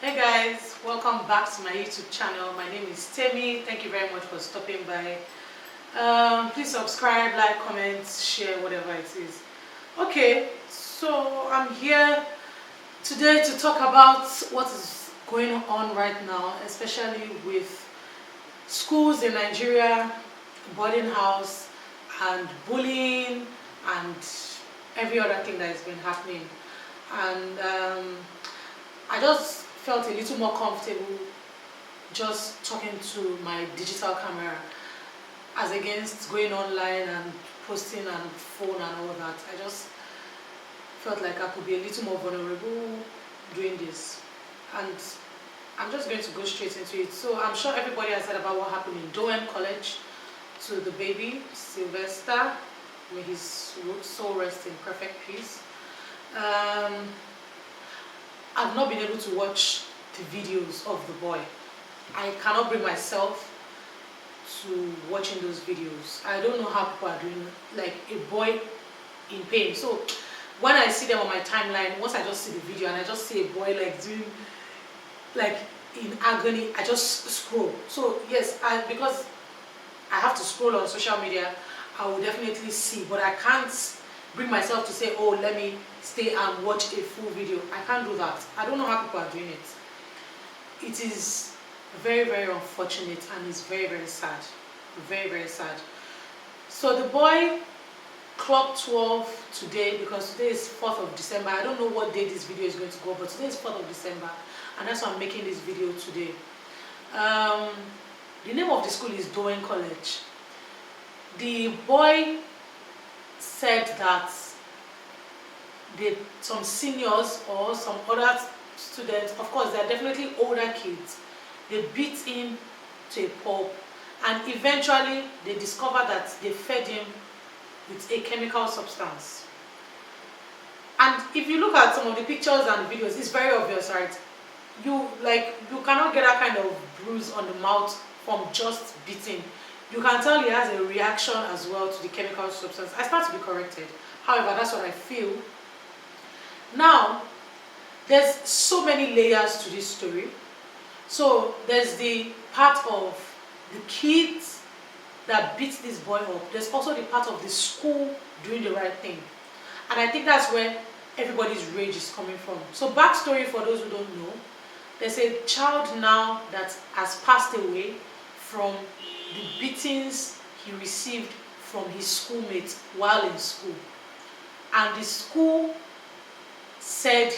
Hey guys, welcome back to my YouTube channel. My name is Temi. Thank you very much for stopping by. Please subscribe, like, comment, share, whatever it is. Okay, so I'm here today to talk about what is going on right now, especially with schools in Nigeria, boarding house, and bullying, and every other thing that has been happening. And I just felt a little more comfortable just talking to my digital camera as against going online and posting and phone and all that. I just felt like I could be a little more vulnerable doing this, and I'm just going to go straight into it. So I'm sure everybody has heard about what happened in Dowen College to the baby Sylvester. May his soul rest in perfect peace. I've not been able to watch the videos of the boy. I cannot bring myself to watching those videos. I don't know how people are doing, like a boy in pain. So when I see them on my timeline, once I just see the video and I just see a boy like doing, like in agony, I just scroll. So yes, because I have to scroll on social media, I will definitely see, but I can't bring myself to say, oh, let me stay and watch a full video. I can't do that. I don't know how people are doing it. It is very, very unfortunate, and it's very, very sad. Very, very sad. So the boy clocked 12 today, because today is 4th of December. I don't know what day this video is going to go, but today is 4th of December, and that's why I'm making this video today. The name of the school is Dowen College. The boy said that some seniors or some other students, of course they are definitely older kids, they beat him to a pulp, and eventually they discovered that they fed him with a chemical substance. And if you look at some of the pictures and the videos, it's very obvious, right? You cannot get that kind of bruise on the mouth from just beating. You can tell he has a reaction as well to the chemical substance. I start to be corrected. However, that's what I feel. Now, there's so many layers to this story. So there's the part of the kids that beat this boy up. There's also the part of the school doing the right thing. And I think that's where everybody's rage is coming from. So backstory for those who don't know, there's a child now that has passed away from the beatings he received from his schoolmates while in school. And the school said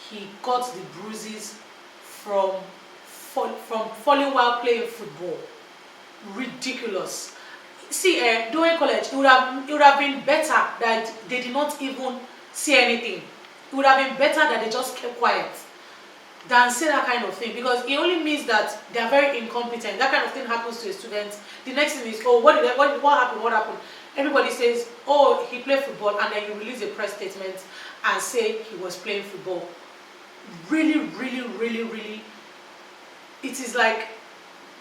he got the bruises from falling while playing football. Ridiculous. See, Dowen College, it would have been better that they did not even say anything. It would have been better that they just kept quiet than say that kind of thing, because it only means that they are very incompetent. That kind of thing happens to a student. The next thing is, oh, what happened? Everybody says, oh, he played football, and then you release a press statement and say he was playing football. Really, really, really, really, it is like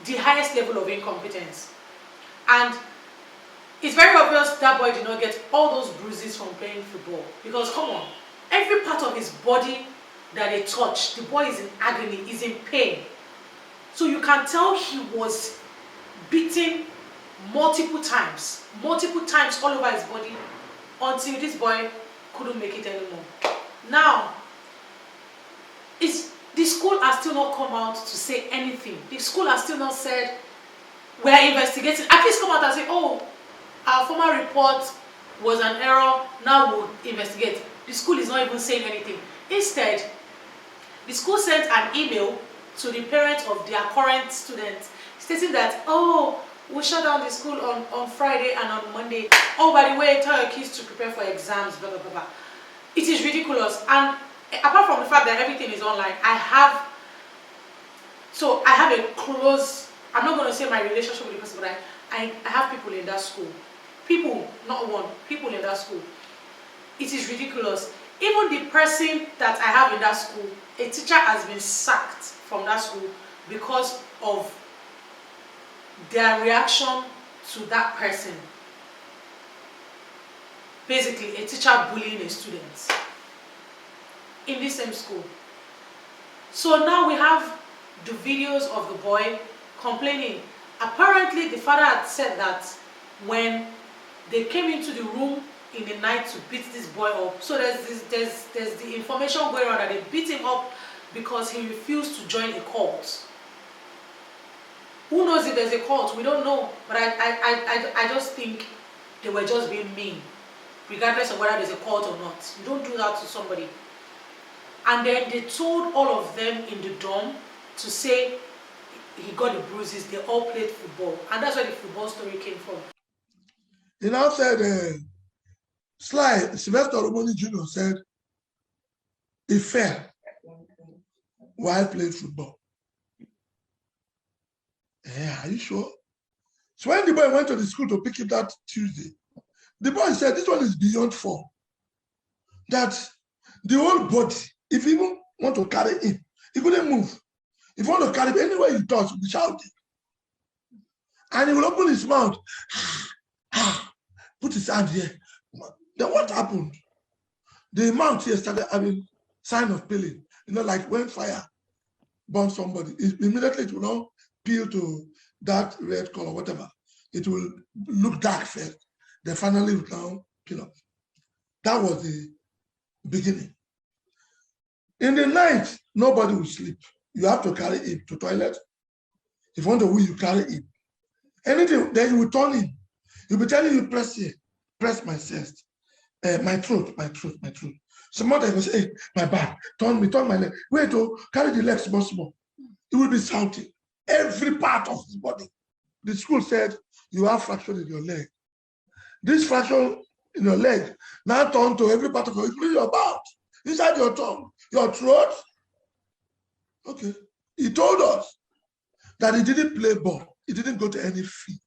the highest level of incompetence. And it's very obvious that boy did not get all those bruises from playing football, because come on, every part of his body that they touch, the boy is in agony, is in pain. So you can tell he was beaten multiple times all over his body, until this boy couldn't make it anymore. Now, the school has still not come out to say anything. The school has still not said, we are investigating. At least come out and say, oh, our former report was an error, now we'll investigate. The school is not even saying anything. Instead, the school sent an email to the parents of their current students stating that, oh, we shut down the school on Friday and on Monday. Oh, by the way, tell your kids to prepare for exams, blah, blah, blah, blah. It is ridiculous. And apart from the fact that everything is online, I have a close, I'm not going to say my relationship with the person, but I have people in that school. People, not one, people in that school. It is ridiculous. Even the person that I have in that school, a teacher has been sacked from that school because of their reaction to that person. Basically, a teacher bullying a student in this same school. So now we have the videos of the boy complaining. Apparently, the father had said that when they came into the room in the night to beat this boy up. So there's the information going on that they beat him up because he refused to join a cult. Who knows if there's a cult? We don't know. But I just think they were just being mean, regardless of whether there's a cult or not. You don't do that to somebody. And then they told all of them in the dorm to say he got the bruises. They all played football. And that's where the football story came from. He now said, Sylvester Jr. said he fell while playing football. Yeah, are you sure? So when the boy went to the school to pick him that Tuesday, the boy said, this one is beyond fall. That the whole body, if you even want to carry him, he couldn't move. If you want to carry him, anywhere he touch, he'll be shouting. And he will open his mouth, put his hand here. Then what happened? The mouth here started having sign of peeling. You know, like when fire burns somebody, immediately it will not peel to that red color, whatever. It will look dark first. Then finally it will now peel off. That was the beginning. In the night, nobody will sleep. You have to carry him to toilet. If you want to wee, you carry him. Anything, then you will turn him. He'll be telling you, press here, press my chest, my throat. Some other will say, hey, my back, turn my leg. Wait, carry the legs small. He will be shouting. Every part of his body. The school said, you have fracture in your leg. This fracture in your leg now turn to every part of your, including your mouth, inside your tongue, your throat. Okay. He told us that he didn't play ball. He didn't go to any field.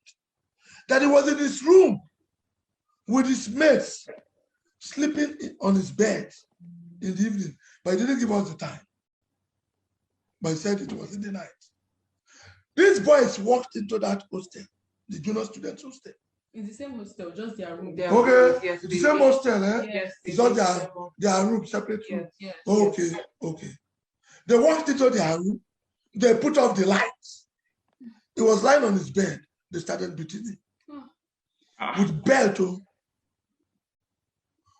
That he was in his room with his mates, sleeping on his bed in the evening. But he didn't give us the time. But he said it was in the night. These boys walked into that hostel, the junior students hostel. It's the same hostel, just their room. Okay, yes, it's the same hostel, eh? Yes. It's just their room, separate room. Yes. Okay. They walked into their room, they put off the lights. He was lying on his bed. They started beating him. With belt.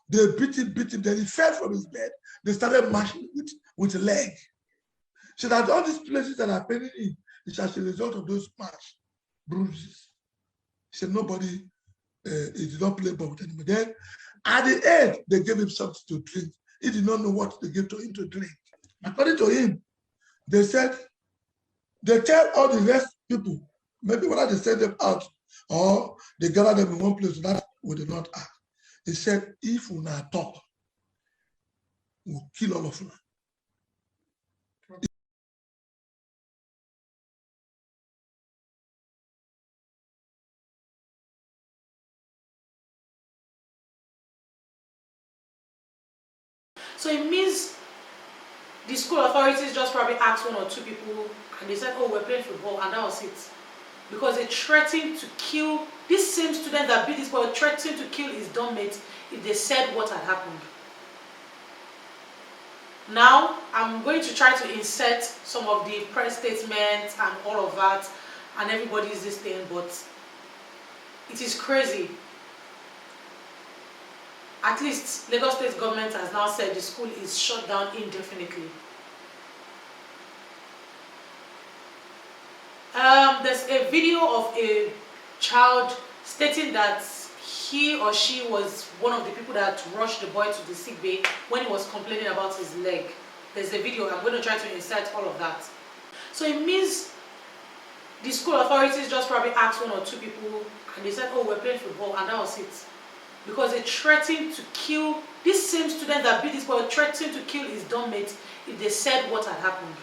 They beat him, then he fell from his bed. They started mashing with leg. So that all these places that are paining him is as a result of those smash bruises. He said nobody, he did not play ball with anybody. Then at the end, they gave him something to drink. He did not know what they gave to him to drink. According to him, they said, they tell all the rest people, maybe whether they send them out or they gather them in one place, that we did not ask. He said, if we not talk, we'll kill all of them. So it means the school authorities just probably asked one or two people and they said, oh, we're playing football, and that was it. Because they threatened to kill, this same student that beat this boy threatened to kill his dorm mate if they said what had happened. Now, I'm going to try to insert some of the press statements and all of that, and everybody's this thing, but it is crazy. At least Lagos State government has now said the school is shut down indefinitely. There's a video of a child stating that he or she was one of the people that rushed the boy to the sick bay when he was complaining about his leg. There's a video. I'm going to try to insert all of that. So it means the school authorities just probably asked one or two people and they said, oh, we're playing football, and that was it. Because they threatened to kill, this same student that beat this boy threatened to kill his dorm mate if they said what had happened.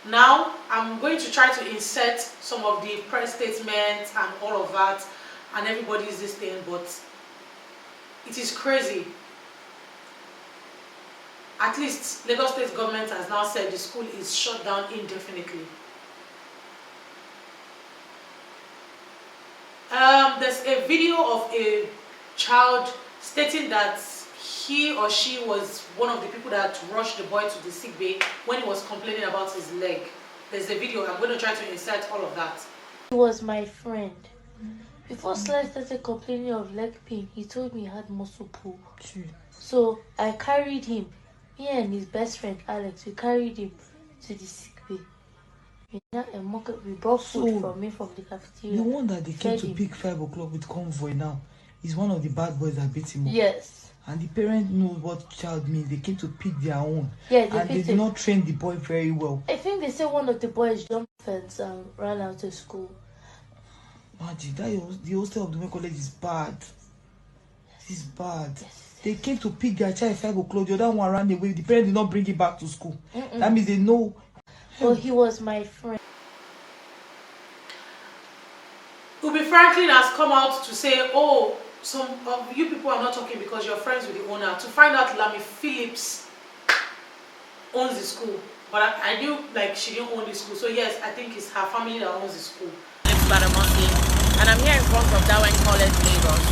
Now, I'm going to try to insert some of the press statements and all of that, and everybody's this thing, but it is crazy. At least Lagos State government has now said the school is shut down indefinitely. There's a video of a child stating that he or she was one of the people that rushed the boy to the sick bay when he was complaining about his leg. There's a video. I'm going to try to insert all of that. He was my friend. Before Sly started complaining of leg pain, he told me he had muscle pull. So I carried him. Me and his best friend Alex, we carried him to the sick bay. We brought food from me from the cafeteria. The one that they came to pick 5 o'clock with convoy now is one of the bad boys that beat him up. Yes. And the parent knows what child means. They came to pick their own. Yeah, and they did not train the boy very well. I think they say one of the boys jumped fence and ran out of school. Magic, the hostel of Dowen College is bad. It's bad. Yes. They came to pick their child at 5 o'clock. The other one ran away. The parent did not bring him back to school. That means they know. Well, he was my friend. Ubi Franklin has come out to say, oh, some of you people are not talking because you're friends with the owner. To find out Lami Phillips owns the school. But I knew like she didn't own the school. So yes, I think it's her family that owns the school. And I'm here in front of Dowen College, Lagos.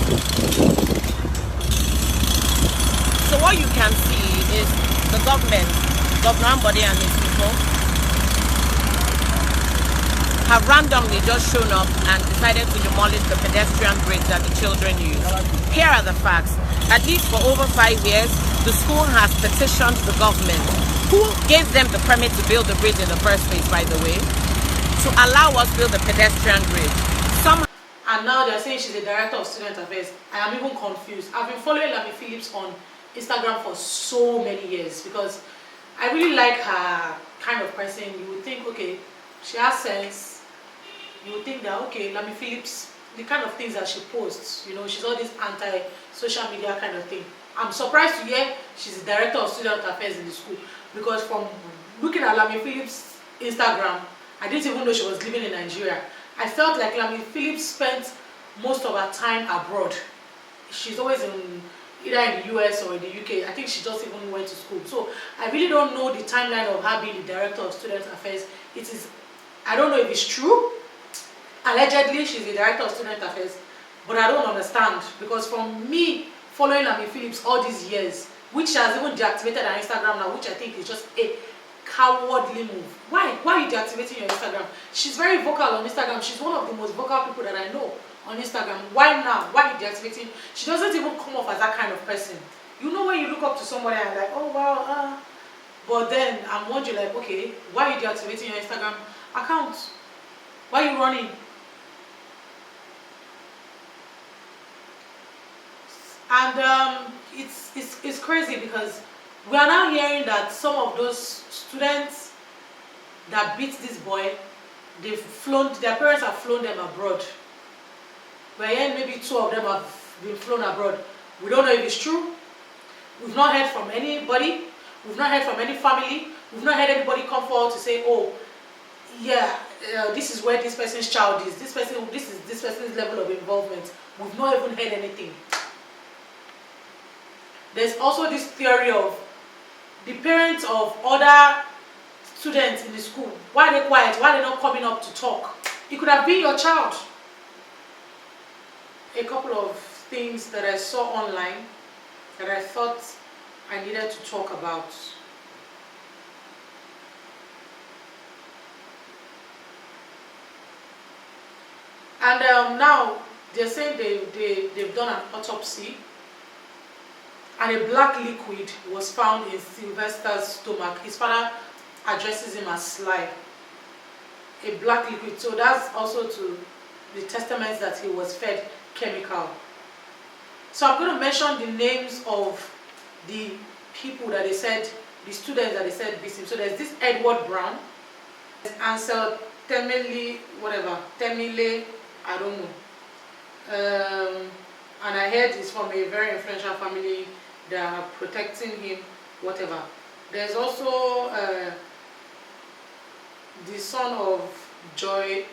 So what you can see is the government, Governor Ambode and his people, have randomly just shown up and decided to demolish the pedestrian bridge that the children use. Here are the facts. At least for over 5 years, the school has petitioned the government, who gave them the permit to build the bridge in the first place, by the way, to allow us build a pedestrian bridge. And now they're saying she's the director of student affairs. I am even confused. I've been following Lami Phillips on Instagram for so many years because I really like her kind of person. You would think, okay, she has sense. You would think that, okay, Lami Phillips, the kind of things that she posts, you know, she's all this anti-social media kind of thing. I'm surprised to hear she's the director of student affairs in the school because from looking at Lami Phillips' Instagram, I didn't even know she was living in Nigeria. I felt like Lami Phillips spent most of her time abroad. She's always either in the US or in the UK. I think she just even went to school. So I really don't know the timeline of her being the director of student affairs. I don't know if it's true. Allegedly, she's the director of student affairs, but I don't understand because from me following Lami Phillips all these years, which she has even deactivated her Instagram now, which I think is just a cowardly move. Why are you deactivating your Instagram? She's very vocal on Instagram. She's one of the most vocal people that I know on Instagram. Why now? Why are you deactivating? She doesn't even come off as that kind of person. You know when you look up to somebody and like, oh wow, but then I'm wondering like, okay, why are you deactivating your Instagram account? Why are you running? And it's crazy because we are now hearing that some of those students that beat this boy, their parents have flown them abroad. We're hearing maybe 2 of them have been flown abroad. We don't know if it's true. We've not heard from anybody. We've not heard from any family. We've not heard anybody come forward to say, oh, yeah, this is where this person's child is. This is this person's level of involvement. We've not even heard anything. There's also this theory of the parents of other students in the school. Why are they quiet? Why are they not coming up to talk? It could have been your child. A couple of things that I saw online that I thought I needed to talk about. And now they're saying they've done an autopsy and a black liquid was found in Sylvester's stomach. His father addresses him as Sly. A black liquid. So that's also to the testaments that he was fed chemical. So I'm going to mention the names of the people that they said, the students that they said beat him. So there's this Edward Brown, there's Ansel Temile, Temile, I don't know. And I heard it's from a very influential family that are protecting him, whatever. There's also the son of Joy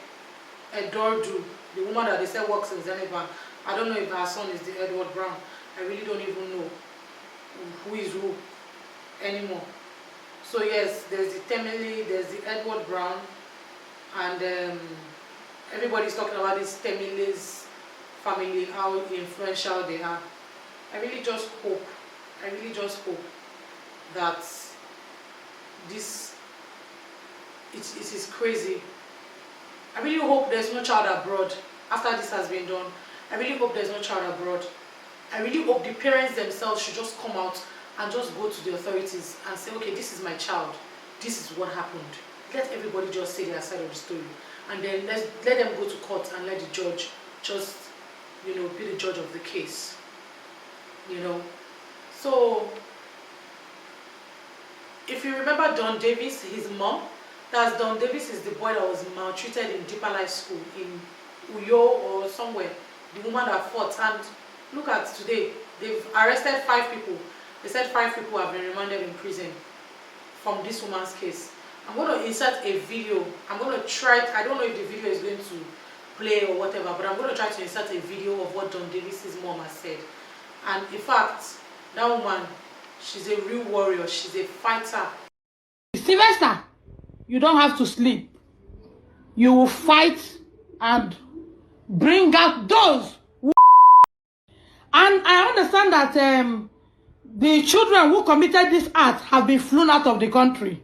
Edordu, the woman that they said works in Zenith Bank. I don't know if her son is the Edward Brown. I really don't even know who is who anymore. So yes, there's the Temile, there's the Edward Brown, and everybody's talking about this Temile's family, how influential they are. I really just hope I really just hope that it is crazy. I really hope there's no child abroad after this has been done. I really hope there's no child abroad. I really hope the parents themselves should just come out and just go to the authorities and say, okay, this is my child. This is what happened. Let everybody just say their side of the story. And then let them go to court and let the judge just, be the judge of the case. So, if you remember Don Davis, his mom, Don Davis is the boy that was maltreated in Deeper Life School in Uyo or somewhere. The woman that fought, and look at today, they've arrested 5 people. They said 5 people have been remanded in prison from this woman's case. I'm going to insert a video. I'm going to try, I don't know if the video is going to play or whatever, but I'm going to try to insert a video of what Don Davis's mom has said. And in fact, that woman, she's a real warrior. She's a fighter. Sylvester, you don't have to sleep. You will fight and bring out those who... And I understand that the children who committed this act have been flown out of the country.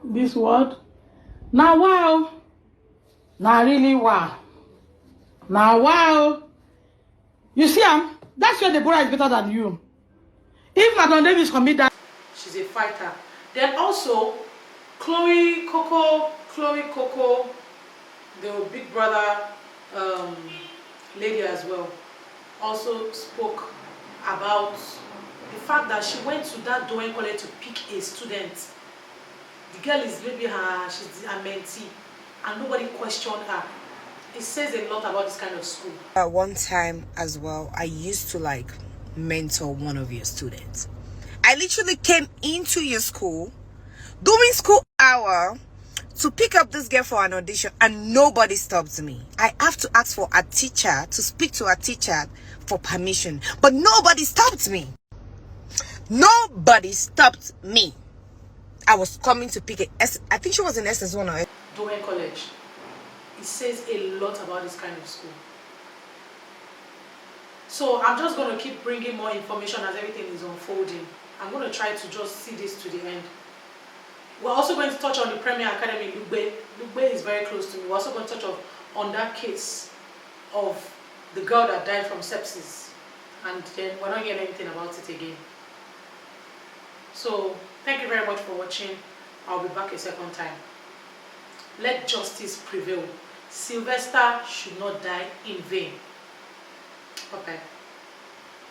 This word. Now wow. Now really wow. Now wow. You see, that's where Deborah is better than you. If Madam Davis commit that, she's a fighter. Then also, Chloe Coco, the big brother lady as well, also spoke about the fact that she went to that Dowen College to pick a student. The girl is maybe she's a mentee, and nobody questioned her. It says a lot about this kind of school. At one time as well, I used to mentor one of your students. I literally came into your school during school hour to pick up this girl for an audition, and nobody stopped me. I have to ask for a teacher to speak to a teacher for permission, but nobody stopped me. Nobody stopped me. I was coming to pick I think she was in SS1 or Dowen College. It says a lot about this kind of school. So I'm just going to keep bringing more information as everything is unfolding. I'm going to try to just see this to the end. We're also going to touch on the Premier Academy. Lugbe is very close to me. We're also going to touch on that case of the girl that died from sepsis. And then we're not hearing anything about it again. So thank you very much for watching. I'll be back a second time. Let justice prevail. Sylvester should not die in vain. Okay.